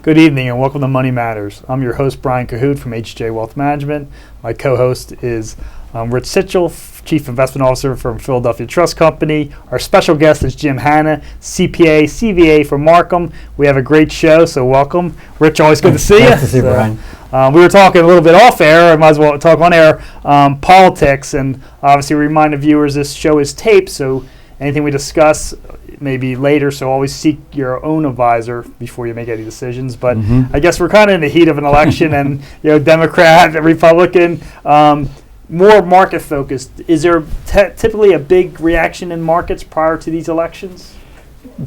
Good evening and welcome to Money Matters. I'm your host, Brian Kohute from HJ Wealth Management. My co-host is Rich Sichel, Chief Investment Officer from Philadelphia Trust Company. Our special guest is Jim Hanna, CPA, CVA from Marcum. We have a great show, so welcome. Rich, always good to see you. Nice to see you, Brian. We were talking a little bit off air, I might as well talk on air, politics, and obviously remind the viewers this show is taped, so anything we discuss maybe later, so always seek your own advisor before you make any decisions. But I guess we're kind of in the heat of an election, and Democrat, Republican, more market focused. Is there typically a big reaction in markets prior to these elections?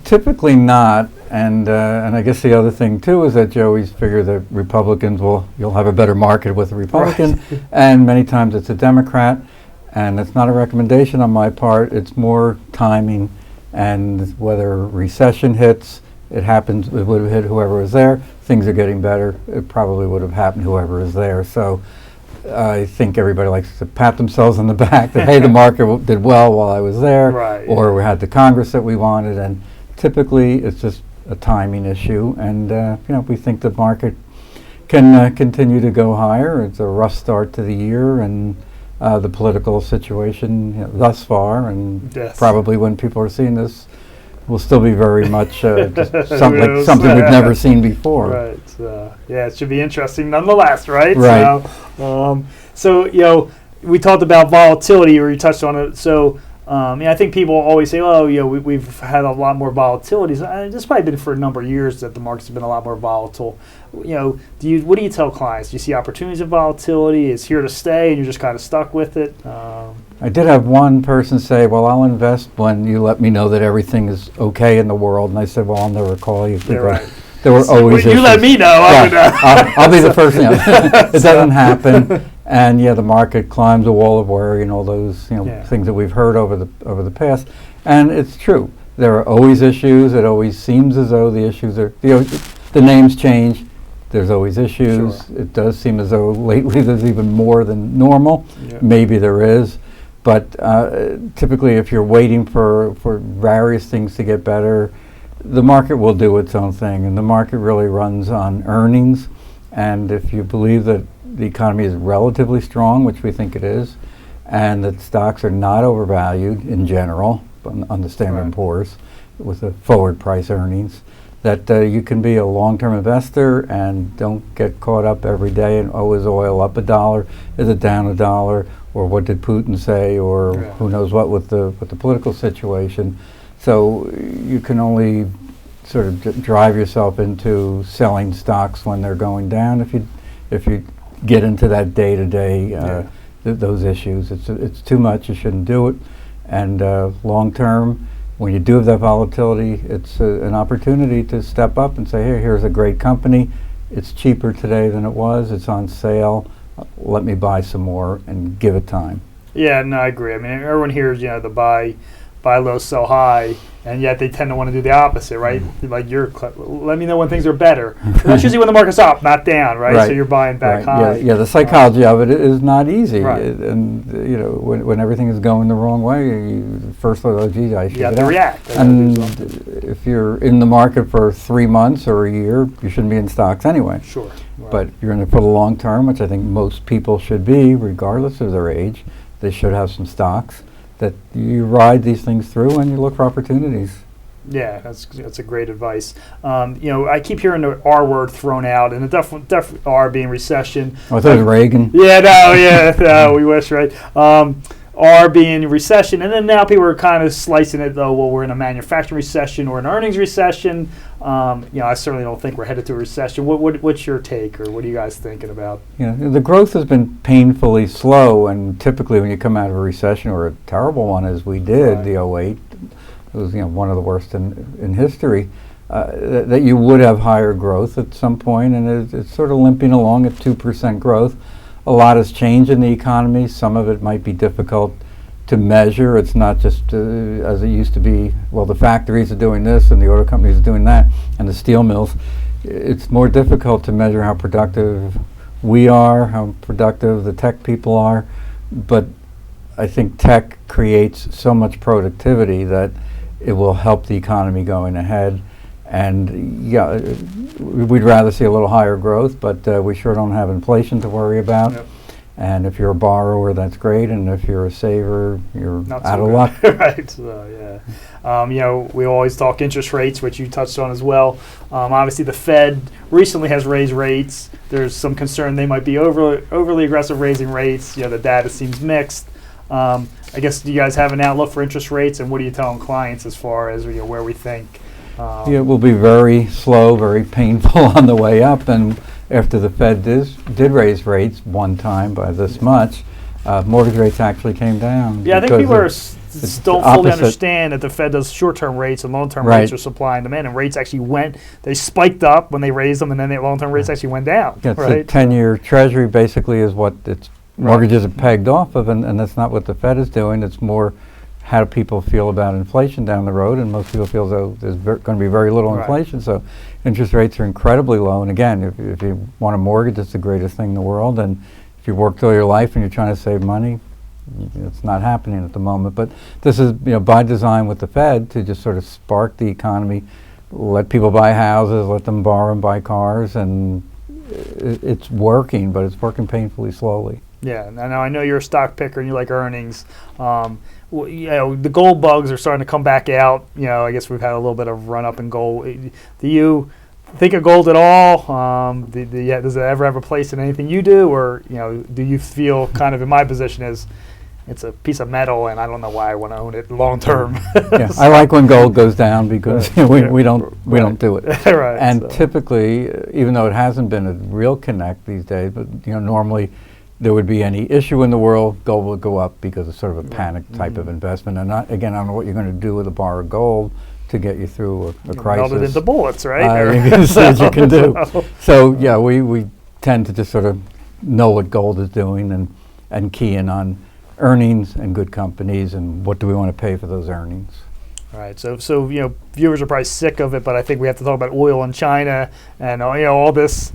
Typically not, and I guess the other thing too is that you always figure that Republicans you'll have a better market with a Republican, right. And many times it's a Democrat, and it's not a recommendation on my part. It's more timing. And whether recession hits, it happens, it would have hit whoever was there. Things are getting better, it probably would have happened whoever is there. So I think everybody likes to pat themselves on the back that, hey, the market did well while I was there, right, or we had the Congress that we wanted. And typically it's just a timing issue. And we think the market can continue to go higher. It's a rough start to the year, and the political situation thus far, and yes, probably when people are seeing this, will still be very much something we've never seen before. Right. Yeah, it should be interesting nonetheless, right? Right. So we talked about volatility, or you touched on it. So I think people always say, we've had a lot more volatility. This probably been for a number of years that the markets have been a lot more volatile. What do you tell clients? Do you see opportunities of volatility? Is here to stay, and you're just kind of stuck with it? I did have one person say, well, I'll invest when you let me know that everything is okay in the world. And I said, well, I'll never call you. Yeah, right. There were always issues. You let me know. I'll be the first thing. It doesn't happen. And the market climbs a wall of worry and all those things that we've heard over the past. And it's true. There are always issues. It always seems as though the issues are the names change. There's always issues. Sure. It does seem as though lately there's even more than normal. Yeah. Maybe there is. But typically if you're waiting for various things to get better, the market will do its own thing. And the market really runs on earnings. And if you believe that the economy is relatively strong, which we think it is, and that stocks are not overvalued in general on the Standard & Poor's with the forward price earnings, that you can be a long-term investor and don't get caught up every day and is oil up $1, is it down $1, or what did Putin say, or who knows what with the political situation. So you can only sort of drive yourself into selling stocks when they're going down if you get into that day-to-day those issues. It's too much. You shouldn't do it. And long-term, when you do have that volatility, it's an opportunity to step up and say, hey, here's a great company. It's cheaper today than it was. It's on sale. Let me buy some more and give it time. Yeah, no, I agree. I mean, everyone hears, the buy low, sell high, and yet they tend to want to do the opposite, right? Like let me know when things are better. That's usually when the market's up, not down, right? So you're buying back high. Yeah, the psychology of it is not easy. Right. And when everything is going the wrong way, first thought, I should you have to react. And if you're in the market for 3 months or a year, you shouldn't be in stocks anyway. Sure. Right. But you're in it for the long term, which I think most people should be, regardless of their age. They should have some stocks that you ride these things through and you look for opportunities. Yeah, that's a great advice. I keep hearing the R word thrown out, and the definitely R being recession. Oh, I thought it was Reagan. No, we wish, right? R being recession, and then now people are kind of slicing it, though, we're in a manufacturing recession or an earnings recession. I certainly don't think we're headed to a recession. What's your take, or what are you guys thinking about? The growth has been painfully slow, and typically when you come out of a recession, or a terrible one as we did, the 08, it was one of the worst in history, that you would have higher growth at some point, and it's sort of limping along at 2% growth. A lot has changed in the economy. Some of it might be difficult to measure. It's not just as it used to be, well, the factories are doing this and the auto companies are doing that and the steel mills. It's more difficult to measure how productive we are, how productive the tech people are. But I think tech creates so much productivity that it will help the economy going ahead. And yeah, we'd rather see a little higher growth, but we sure don't have inflation to worry about. Yep. And if you're a borrower, that's great. And if you're a saver, you're Not out so of good. luck. Right. So, yeah. We always talk interest rates, which you touched on as well. Obviously, the Fed recently has raised rates. There's some concern they might be overly aggressive raising rates. The data seems mixed. I guess, do you guys have an outlook for interest rates, and what are you telling clients as far as where we think? Yeah, it will be very slow, very painful on the way up. And after the Fed did raise rates one time by this much, mortgage rates actually came down. Yeah, I think people don't fully understand that the Fed does short-term rates and long-term rates are supply and demand, and rates actually they spiked up when they raised them, and then the long-term rates actually went down. Yeah, right? The 10-year Treasury basically is what its mortgages are pegged off of, and that's not what the Fed is doing. It's more how do people feel about inflation down the road, and most people feel as though there's going to be very little inflation, so interest rates are incredibly low. And again, if you want a mortgage, it's the greatest thing in the world, and if you worked all your life and you're trying to save money, it's not happening at the moment. But this is by design with the Fed to just sort of spark the economy, let people buy houses, let them borrow and buy cars, and it's working, but it's working painfully slowly. Yeah, I know you're a stock picker and you like earnings. The gold bugs are starting to come back out. I guess we've had a little bit of run up in gold. Do you think of gold at all? Does it ever have a place in anything you do, or do you feel kind of in my position as it's a piece of metal and I don't know why I want to own it long term? Yeah, I like when gold goes down because we don't do it. Right. And typically, even though it hasn't been a real connect these days, but normally there would be any issue in the world, gold would go up because it's sort of a panic type of investment. And I don't know what you're going to do with a bar of gold to get you through a crisis. Melt it into bullets, right? You can see what you can do. So yeah, we tend to just sort of know what gold is doing and key in on earnings and good companies and what do we want to pay for those earnings. All right, so viewers are probably sick of it, but I think we have to talk about oil in China and all this.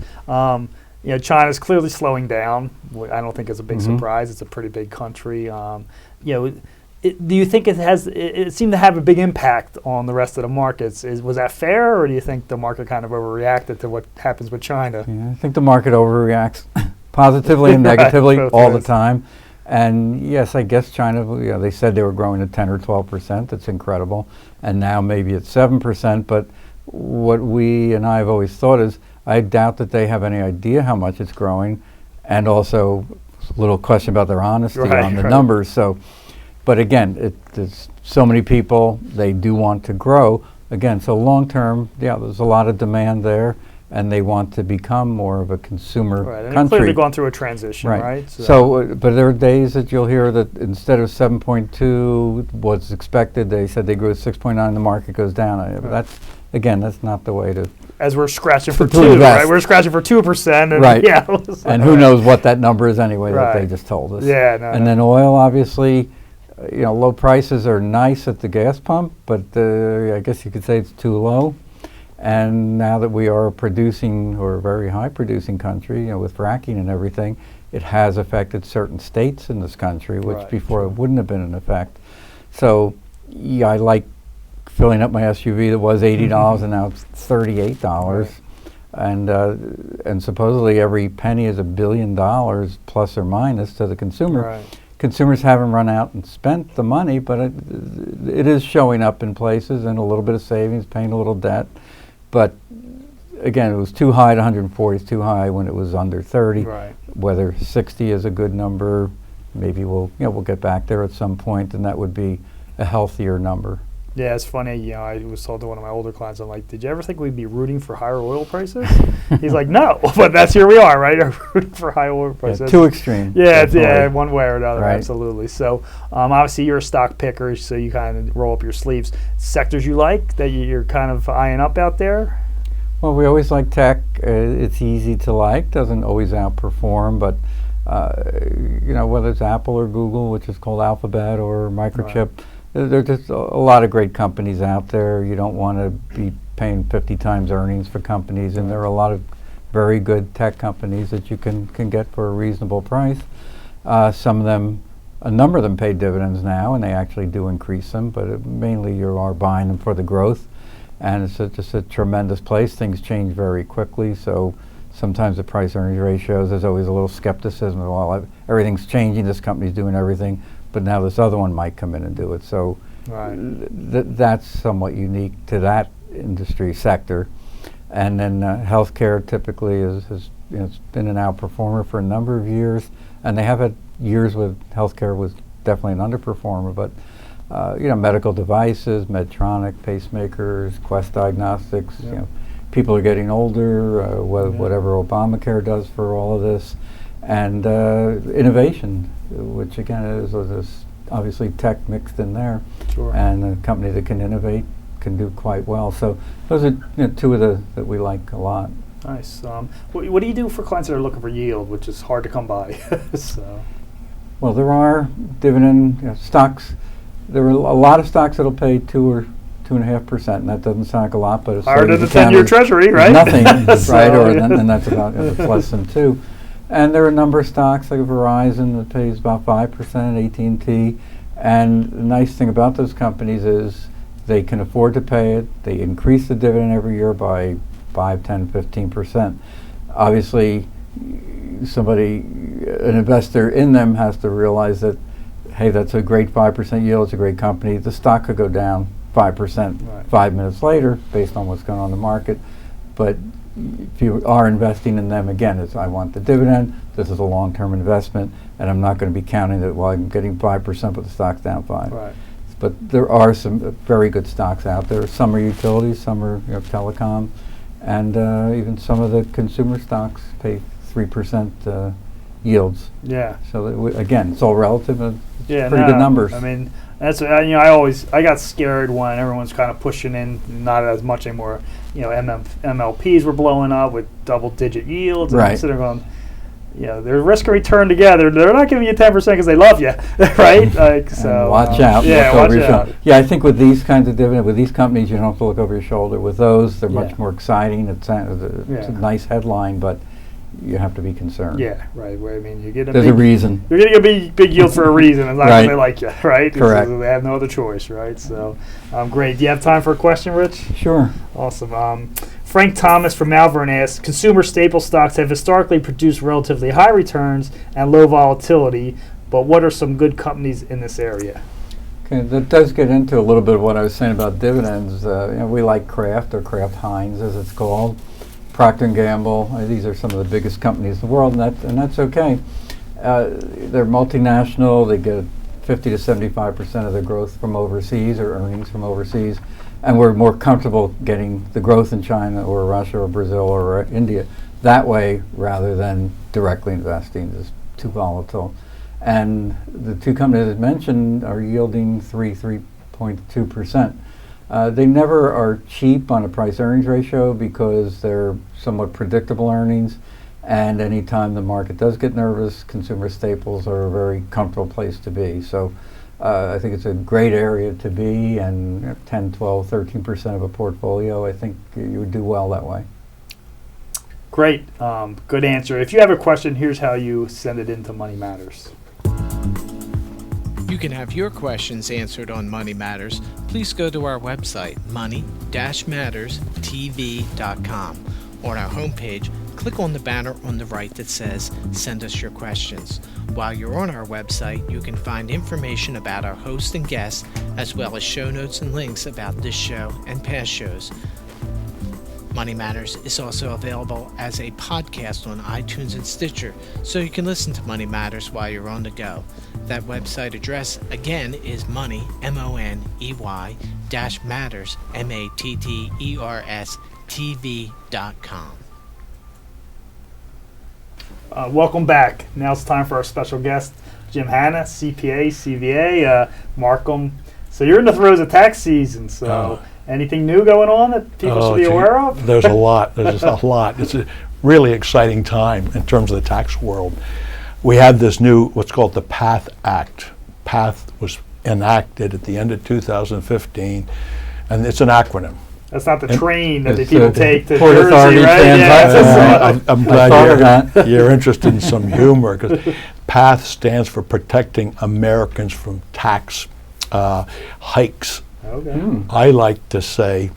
China's clearly slowing down. I don't think it's a big surprise. It's a pretty big country. Do you think it seemed to have a big impact on the rest of the markets? Was that fair, or do you think the market kind of overreacted to what happens with China? Yeah, I think the market overreacts positively and negatively all the time. And yes, I guess China, they said they were growing at 10 or 12%. That's incredible. And now maybe it's 7%. But what we and I have always thought is, I doubt that they have any idea how much it's growing, and also a little question about their honesty on the numbers. So, but again, there's so many people, they do want to grow. Again, so long term, there's a lot of demand there, and they want to become more of a consumer and country. They've clearly gone through a transition, right? So, but there are days that you'll hear that instead of 7.2 was expected, they said they grew at 6.9, the market goes down. That's not the way to. As we're scratching for 2, right? We're scratching for 2%. And right. Yeah. And who knows what that number is anyway that they just told us. Yeah. Then oil, obviously, low prices are nice at the gas pump, but I guess you could say it's too low. And now that we are producing, or a very high producing country, with fracking and everything, it has affected certain states in this country, which before it wouldn't have been in effect. So, yeah, I like filling up my SUV that was $80 and now it's $38, and supposedly every penny is $1 billion plus or minus to the consumer. Right. Consumers haven't run out and spent the money, but it is showing up in places, and a little bit of savings, paying a little debt. But again, it was too high at 140. It's too high when it was under 30. Right. Whether 60 is a good number, maybe we'll get back there at some point, and that would be a healthier number. Yeah, it's funny. I was told to one of my older clients, I'm like, did you ever think we'd be rooting for higher oil prices? He's like, no, but here we are, right? Rooting for high oil prices. Yeah, too extreme. Yeah, one way or another, right. Absolutely. So, obviously, you're a stock picker, so you kind of roll up your sleeves. Sectors you like that you're kind of eyeing up out there? Well, we always like tech. It's easy to like, doesn't always outperform, but whether it's Apple or Google, which is called Alphabet, or Microchip. Right. There's just a lot of great companies out there. You don't want to be paying 50 times earnings for companies, and there are a lot of very good tech companies that you can get for a reasonable price. Some of them, a number of them pay dividends now, and they actually do increase them, but mainly you are buying them for the growth. and it's just a tremendous place. Things change very quickly, so sometimes the price earnings ratios, there's always a little skepticism. Well, everything's changing, this company's doing everything, but now this other one might come in and do it. So that's somewhat unique to that industry sector. And then healthcare typically has it's been an outperformer for a number of years, and they have had years with healthcare was definitely an underperformer, but medical devices, Medtronic, pacemakers, Quest Diagnostics, people are getting older, whatever Obamacare does for all of this, and innovation, which again is obviously tech mixed in there, and a company that can innovate can do quite well. So those are two of that we like a lot. Nice. What do you do for clients that are looking for yield, which is hard to come by? So. Well, there are dividend stocks. There are a lot of stocks that'll pay 2 or 2.5%, and that doesn't sound like a lot, but it's higher than the 10-year Treasury, right? Nothing, right? And that's about it's less than 2. And there are a number of stocks like Verizon that pays about 5%, AT&T, and the nice thing about those companies is they can afford to pay it. They increase the dividend every year by 5, 10, 15%. Obviously, an investor in them has to realize that, hey, that's a great 5% yield, it's a great company. The stock could go down 5% 5 minutes later based on what's going on in the market. But if you are investing in them, again, I want the dividend, this is a long-term investment, and I'm not going to be counting that, well, I'm getting 5%, but the stock's down 5. Right. But there are some very good stocks out there. Some are utilities, some are telecom, and even some of the consumer stocks pay 3% yields. Yeah. So again, it's all relative. It's pretty good numbers. I mean, that's I got scared when everyone's kind of pushing in, not as much anymore. MLPs were blowing up with double-digit yields, and I'm sitting going, their risk and return together. They're not giving you 10% because they love you, right? So watch out. Watch out. Yeah, I think with these kinds of dividend, with these companies, you don't have to look over your shoulder. With those, they're much more exciting. It's a nice headline, but you have to be concerned. Yeah, right. Where you get a reason. You're getting a big yield for a reason, as long as they like you, right? Correct. They have no other choice, right? So, great. Do you have time for a question, Rich? Sure. Awesome. Frank Thomas from Malvern asks, consumer staple stocks have historically produced relatively high returns and low volatility, but what are some good companies in this area? Okay, that does get into a little bit of what I was saying about dividends. We like Kraft, or Kraft Heinz as it's called, Procter & Gamble. These are some of the biggest companies in the world, and that's okay. They're multinational. They get 50 to 75% of their growth from overseas, or earnings from overseas. And we're more comfortable getting the growth in China or Russia or Brazil or India that way rather than directly investing. It's too volatile. And the two companies I mentioned are yielding 3.2%. They never are cheap on a price earnings ratio because they're somewhat predictable earnings. And anytime the market does get nervous, consumer staples are a very comfortable place to be. So I think it's a great area to be, and 10, 12, 13% of a portfolio, I think you would do well that way. Great. Good answer. If you have a question, here's how you send it into Money Matters. You can have your questions answered on Money Matters. Please go to our website, money-matterstv.com. On our homepage, click on the banner on the right that says Send Us Your Questions. While you're on our website, you can find information about our host and guests, as well as show notes and links about this show and past shows. Money Matters is also available as a podcast on iTunes and Stitcher, so you can listen to Money Matters while you're on the go. That website address, again, is money, MONEY, -matters, MATTERS, TV.com. Welcome back. Now it's time for our special guest, Jim Hanna, CPA, CVA, Marcum. So you're in the throes of tax season, so anything new going on that people should be aware of? There's a lot. There's a lot. It's a really exciting time in terms of the tax world. We have this new, what's called the PATH Act. PATH was enacted at the end of 2015, and it's an acronym. That's not the train that the people take to Port Jersey, Authority right? I'm glad you're interested in some humor, because PATH stands for Protecting Americans from Tax Hikes. Okay. I like to say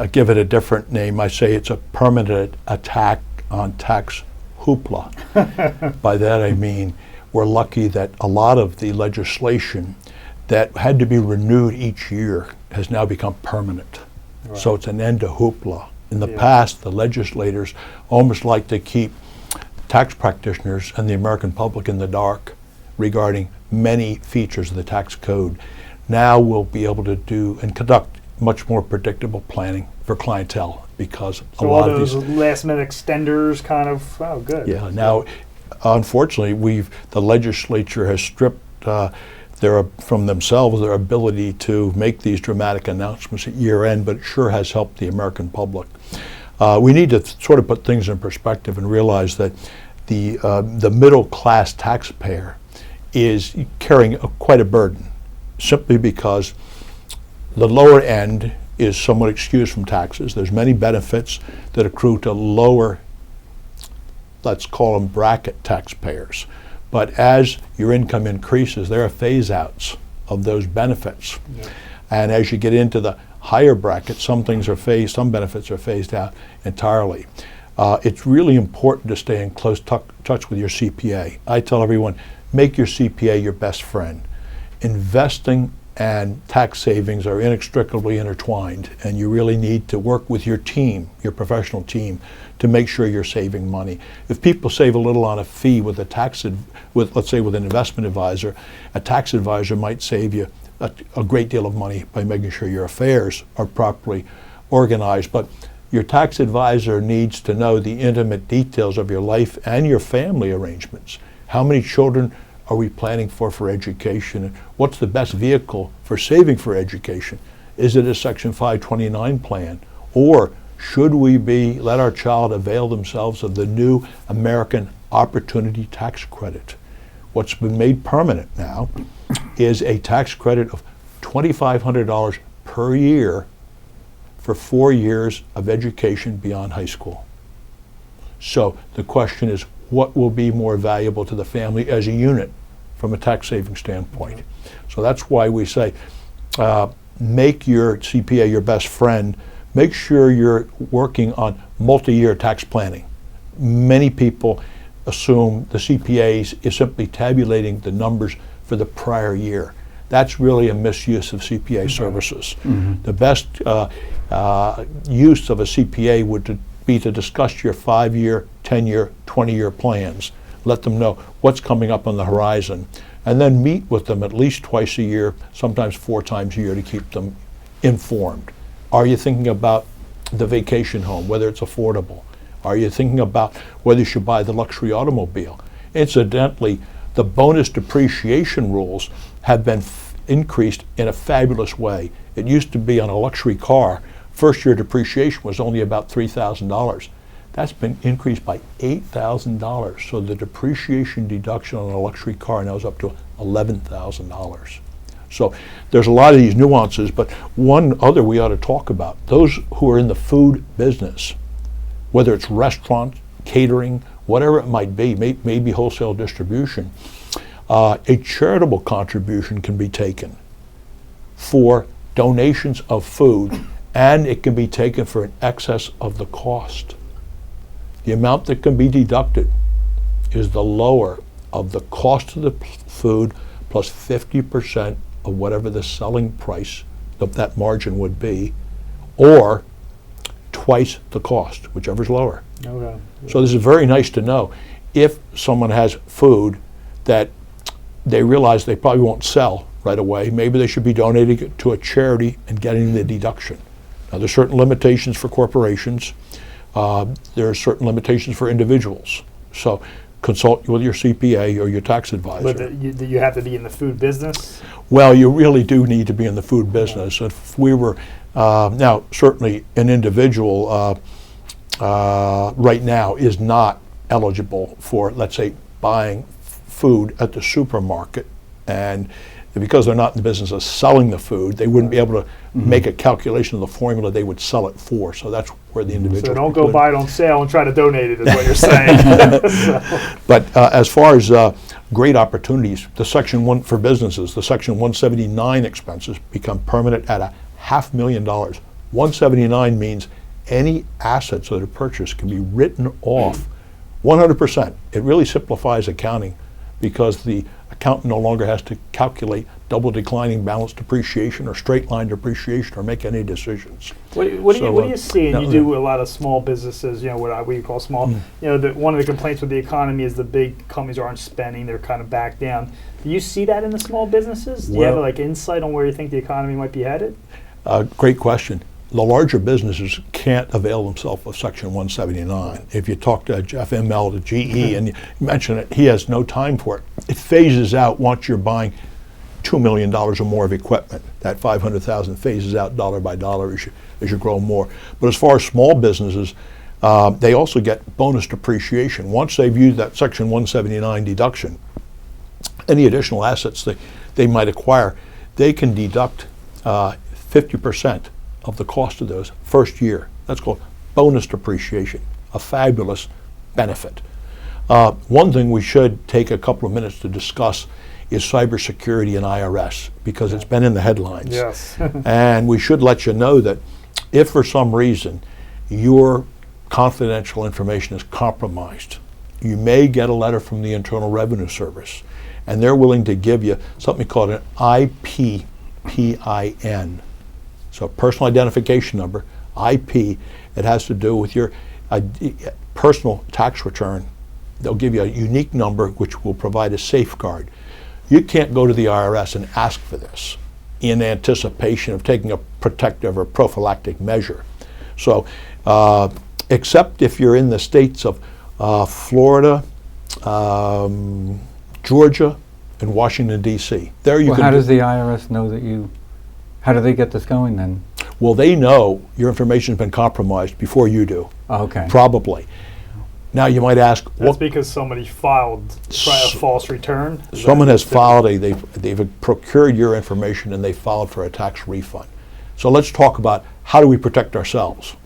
give it a different name. I say it's a permanent attack on tax hoopla. By that I mean we're lucky that a lot of the legislation that had to be renewed each year has now become permanent. Right. So it's an end to hoopla. In the past, the legislators almost like to keep tax practitioners and the American public in the dark regarding many features of the tax code. Now we'll be able to do and conduct much more predictable planning for clientele because a lot of these last minute extenders kind of, oh good. Yeah, now unfortunately the legislature has stripped from themselves their ability to make these dramatic announcements at year end, but it sure has helped the American public. We need to sort of put things in perspective and realize that the middle class taxpayer is carrying quite a burden, simply because the lower end is somewhat excused from taxes. There's many benefits that accrue to lower, let's call them bracket taxpayers. But as your income increases, there are phase outs of those benefits. Yeah. And as you get into the higher bracket, some benefits are phased out entirely. It's really important to stay in close touch with your CPA. I tell everyone, make your CPA your best friend. Investing and tax savings are inextricably intertwined, and you really need to work with your team, your professional team, to make sure you're saving money. If people save a little on a fee with let's say with an investment advisor, a tax advisor might save you a great deal of money by making sure your affairs are properly organized. But your tax advisor needs to know the intimate details of your life and your family arrangements. How many children are we planning for education? What's the best vehicle for saving for education? Is it a Section 529 plan? Or should we let our child avail themselves of the new American Opportunity Tax Credit? What's been made permanent now is a tax credit of $2,500 per year for 4 years of education beyond high school. So the question is, what will be more valuable to the family as a unit from a tax saving standpoint? So that's why we say make your CPA your best friend. Make sure you're working on multi-year tax planning. Many people assume the CPA is simply tabulating the numbers for the prior year. That's really a misuse of CPA services. Mm-hmm. The best use of a CPA would be to discuss your 5-year, 10-year, 20-year plans. Let them know what's coming up on the horizon, and then meet with them at least twice a year, sometimes 4 times a year, to keep them informed. Are you thinking about the vacation home, whether it's affordable? Are you thinking about whether you should buy the luxury automobile? Incidentally, the bonus depreciation rules have been increased in a fabulous way. It used to be on a luxury car, first year depreciation was only about $3,000. That's been increased by $8,000. So the depreciation deduction on a luxury car now is up to $11,000. So there's a lot of these nuances, but one other we ought to talk about. Those who are in the food business, whether it's restaurant, catering, whatever it might be, maybe wholesale distribution, a charitable contribution can be taken for donations of food, and it can be taken for an excess of the cost. The amount that can be deducted is the lower of the cost of the food plus 50% of whatever the selling price of that margin would be, or twice the cost, whichever's lower. Okay. So this is very nice to know. If someone has food that they realize they probably won't sell right away, maybe they should be donating it to a charity and getting the deduction. Now there's certain limitations for corporations. There are certain limitations for individuals. So consult with your CPA or your tax advisor. But you have to be in the food business? Well, you really do need to be in the food business. If we were, now certainly an individual right now is not eligible for, let's say, buying food at the supermarket, and because they're not in the business of selling the food, they wouldn't be able to make a calculation of the formula they would sell it for. So that's where the individual. So don't go buy it on sale and try to donate it, is what you're saying. But as far as great opportunities, the Section 1 for businesses, the Section 179 expenses become permanent at $500,000 179 means any assets that are purchased can be written off 100%. It really simplifies accounting because the accountant no longer has to calculate double declining balance depreciation or straight line depreciation or make any decisions. What do you see? And you do a lot of small businesses, what we call small. One of the complaints with the economy is the big companies aren't spending; they're kind of back down. Do you see that in the small businesses? Do you have insight on where you think the economy might be headed? Great question. The larger businesses can't avail themselves of Section 179. If you talk to Jeff ML to GE and you mention it, he has no time for it. It phases out once you're buying $2 million or more of equipment. That 500,000 phases out dollar by dollar as you grow more. But as far as small businesses, they also get bonus depreciation. Once they've used that Section 179 deduction, any additional assets they might acquire, they can deduct 50% of the cost of those first year. That's called bonus depreciation, a fabulous benefit. One thing we should take a couple of minutes to discuss is cybersecurity and IRS, because it's been in the headlines. Yes. And we should let you know that if for some reason your confidential information is compromised, you may get a letter from the Internal Revenue Service, and they're willing to give you something called an IPPIN. So personal identification number, IP. It has to do with your personal tax return. They'll give you a unique number which will provide a safeguard. You can't go to the IRS and ask for this in anticipation of taking a protective or prophylactic measure. So except if you're in the states of Florida, Georgia, and Washington, D.C. There you can. How does the IRS know that you, how do they get this going then? Well, they know your information has been compromised before you do. Okay. Probably. Now you might ask, That's because somebody filed a false return? Someone has filed they've procured your information and they filed for a tax refund. So let's talk about how do we protect ourselves.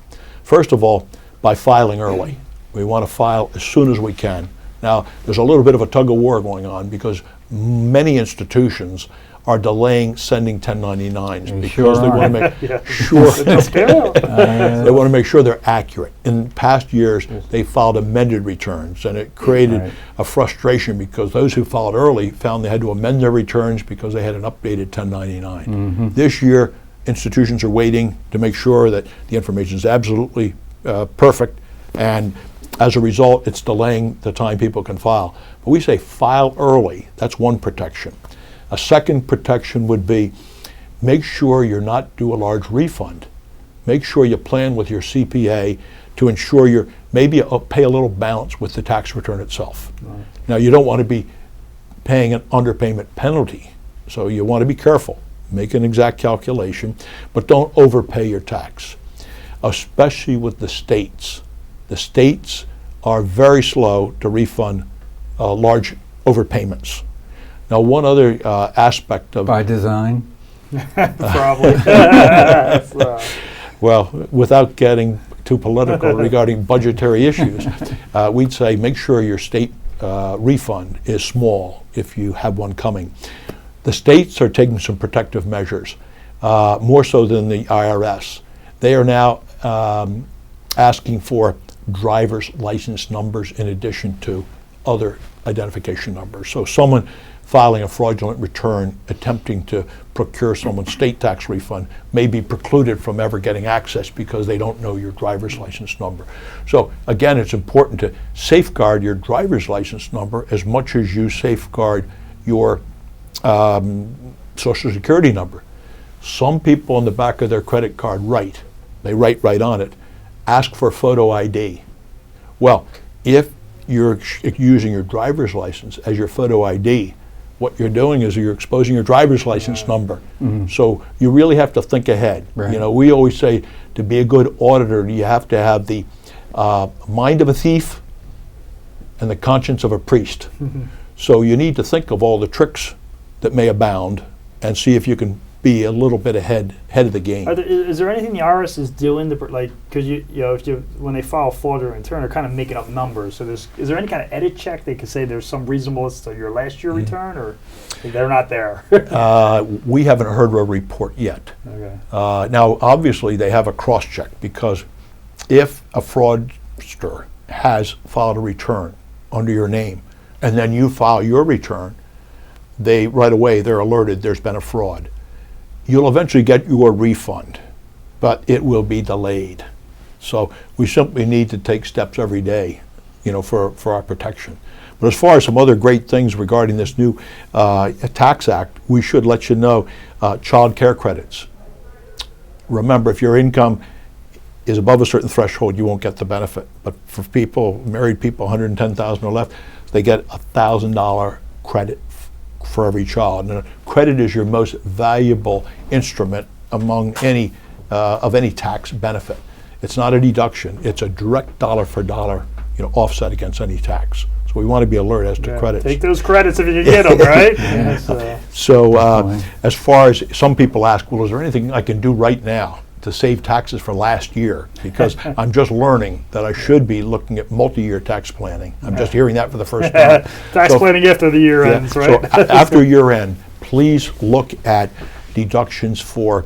First of all, by filing early. We want to file as soon as we can. Now, there's a little bit of a tug of war going on because many institutions are delaying sending 1099s because they want to make sure they want to make sure they're accurate. In past years, they filed amended returns, and it created a frustration because those who filed early found they had to amend their returns because they had an updated 1099. This year, institutions are waiting to make sure that the information is absolutely perfect, and as a result, it's delaying the time people can file. But we say file early. That's one protection. A second protection would be make sure you're not due a large refund. Make sure you plan with your CPA to ensure you're maybe pay a little balance with the tax return itself. Right. Now, you don't want to be paying an underpayment penalty, so you want to be careful. Make an exact calculation, but don't overpay your tax, especially with the states. The states are very slow to refund large overpayments. Now, one other aspect of... By design? Probably. Well, without getting too political regarding budgetary issues, we'd say make sure your state refund is small if you have one coming. The states are taking some protective measures, more so than the IRS. They are now asking for driver's license numbers in addition to other identification numbers. So someone filing a fraudulent return attempting to procure someone's state tax refund may be precluded from ever getting access because they don't know your driver's license number. So again, it's important to safeguard your driver's license number as much as you safeguard your Social Security number. Some people on the back of their credit card they write right on it, ask for photo ID. Well, if you're using your driver's license as your photo ID, what you're doing is you're exposing your driver's license number. So you really have to think ahead. Right. You know, we always say to be a good auditor, you have to have the mind of a thief and the conscience of a priest. So you need to think of all the tricks that may abound and see if you can be a little bit ahead of the game. Is there anything the IRS is doing to because when they file a fraudulent return, they're kind of making up numbers. So is there any kind of edit check they could say there's some reasonableness to your last year return, or they're not there? We haven't heard a report yet. Okay. Now, obviously, they have a cross check, because if a fraudster has filed a return under your name, and then you file your return, they're alerted there's been a fraud. You'll eventually get your refund, but it will be delayed. So we simply need to take steps every day, for our protection. But as far as some other great things regarding this new tax act, we should let you know, child care credits. Remember, if your income is above a certain threshold, you won't get the benefit. But for married people, 110,000 or less, they get a $1,000 credit for every child. And credit is your most valuable instrument among any tax benefit. It's not a deduction; it's a direct dollar for dollar, offset against any tax. So we want to be alert as to credits. Take those credits if you can get them, right? So as far as some people ask, well, is there anything I can do right now to save taxes for last year? Because I'm just learning that I should be looking at multi-year tax planning. I'm just hearing that for the first time. Tax planning after the year ends, right? So after year end, please look at deductions for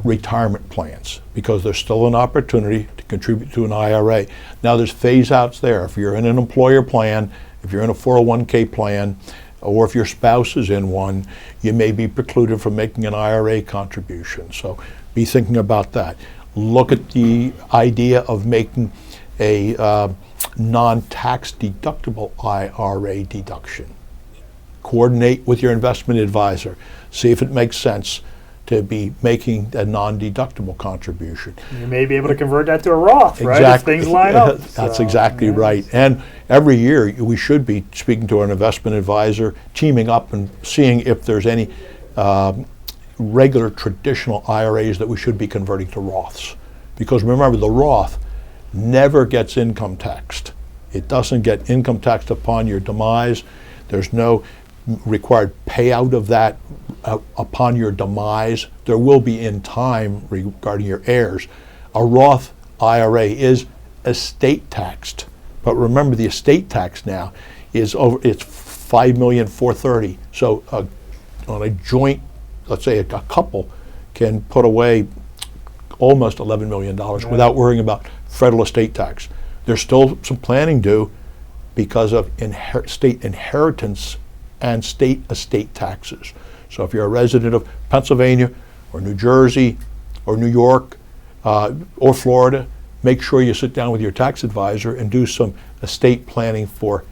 retirement plans, because there's still an opportunity to contribute to an IRA. Now, there's phase outs there. If you're in an employer plan, if you're in a 401k plan, or if your spouse is in one, you may be precluded from making an IRA contribution. So be thinking about that. Look at the idea of making a non-tax deductible IRA deduction. Coordinate with your investment advisor. See if it makes sense to be making a non-deductible contribution. You may be able to convert that to a Roth, right? If things line up. That's exactly right. And every year we should be speaking to an investment advisor, teaming up and seeing if there's any regular traditional IRAs that we should be converting to Roths. Because remember, the Roth never gets income taxed. It doesn't get income taxed upon your demise. There's no required payout of that upon your demise. There will be in time regarding your heirs. A Roth IRA is estate taxed, but remember, the estate tax now is it's $5,430,000. So on a joint, let's say a couple can put away almost $11 million without worrying about federal estate tax. There's still some planning due because of state inheritance and state estate taxes. So if you're a resident of Pennsylvania or New Jersey or New York or Florida, make sure you sit down with your tax advisor and do some estate planning for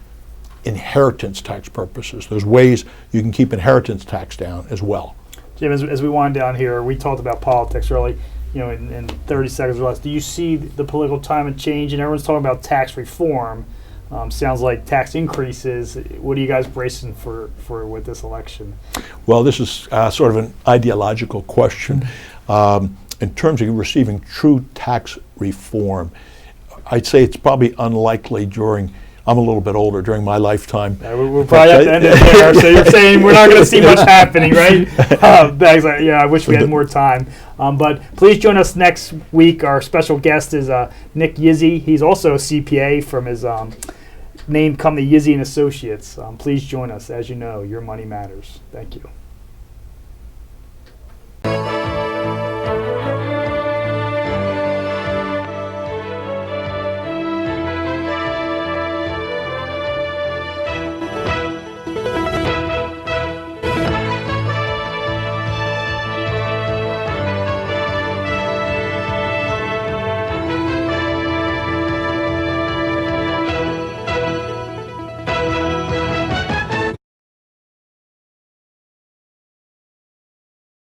inheritance tax purposes. There's ways you can keep inheritance tax down as well. Jim, as we wind down here, we talked about politics early. In 30 seconds or less, do you see the political climate change? And everyone's talking about tax reform. Sounds like tax increases. What are you guys bracing for with this election? Well, this is sort of an ideological question. In terms of receiving true tax reform, I'd say it's probably unlikely I'm a little bit older, during my lifetime. We'll probably have to end it there. So you're saying we're not going to see much happening, right? I wish we had more time. But please join us next week. Our special guest is Nick Yizzi. He's also a CPA from his named company Yizzi & Associates. Please join us. As you know, your money matters. Thank you.